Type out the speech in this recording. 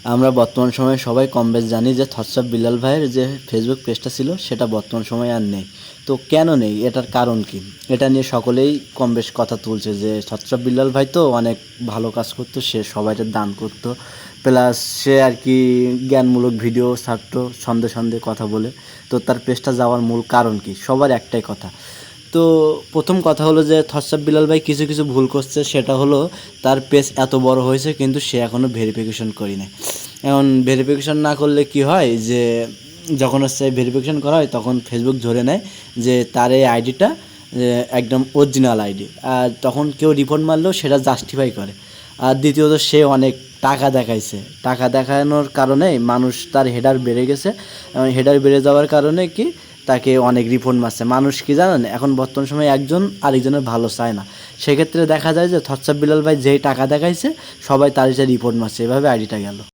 আমরা বর্তমান সময়ে সবাই কম বেশ জানি যে থটস অফ বিল্লাল ভাইয়ের যে ফেসবুক পেজটা ছিল সেটা বর্তমান সময়ে আর নেই। তো কেন নেই, এটার কারণ কি? এটা নিয়ে সকলেই কম বেশ কথা তুলছে যে থটস অফ বিল্লাল ভাই তো অনেক ভালো কাজ করতো, সে সবাইকে দান করতো, প্লাস সে আর কি জ্ঞানমূলক ভিডিও ছাড়তো সন্ধে সন্ধে কথা বলে। তো তার পেজটা যাওয়ার মূল কারণ কি? সবার একটাই কথা। তো প্রথম কথা হলো যে থটস অফ বিল্লাল ভাই কিছু কিছু ভুল করছে, সেটা হলো তার পেজ এত বড় হয়েছে কিন্তু সে এখনও ভেরিফিকেশন করি না। এখন ভেরিফিকেশন না করলে কি হয় যে যখন হচ্ছে ভেরিফিকেশন করা হয় তখন ফেসবুক ধরে নেয় যে তার এই আইডিটা একদম অরিজিনাল আইডি, আর তখন কেউ রিপোর্ট মারলেও সেটা জাস্টিফাই করে। আর দ্বিতীয়ত সে অনেক টাকা দেখাইছে, টাকা দেখানোর কারণে মানুষ তার হেডার বেড়ে গেছে। হেডার বেড়ে যাওয়ার কারণে কি তাকে অনেক রিপোর্ট মারছে। মানুষ কি জানেন, এখন বর্তমান সময়ে একজন আরেকজনের ভালো চায় না। সেক্ষেত্রে দেখা যায় যে থটস অফ বিল্লাল ভাই যেই টাকা দেখাইছে সবাই তার রিপোর্ট মারছে, এভাবে আইডিটা গেল।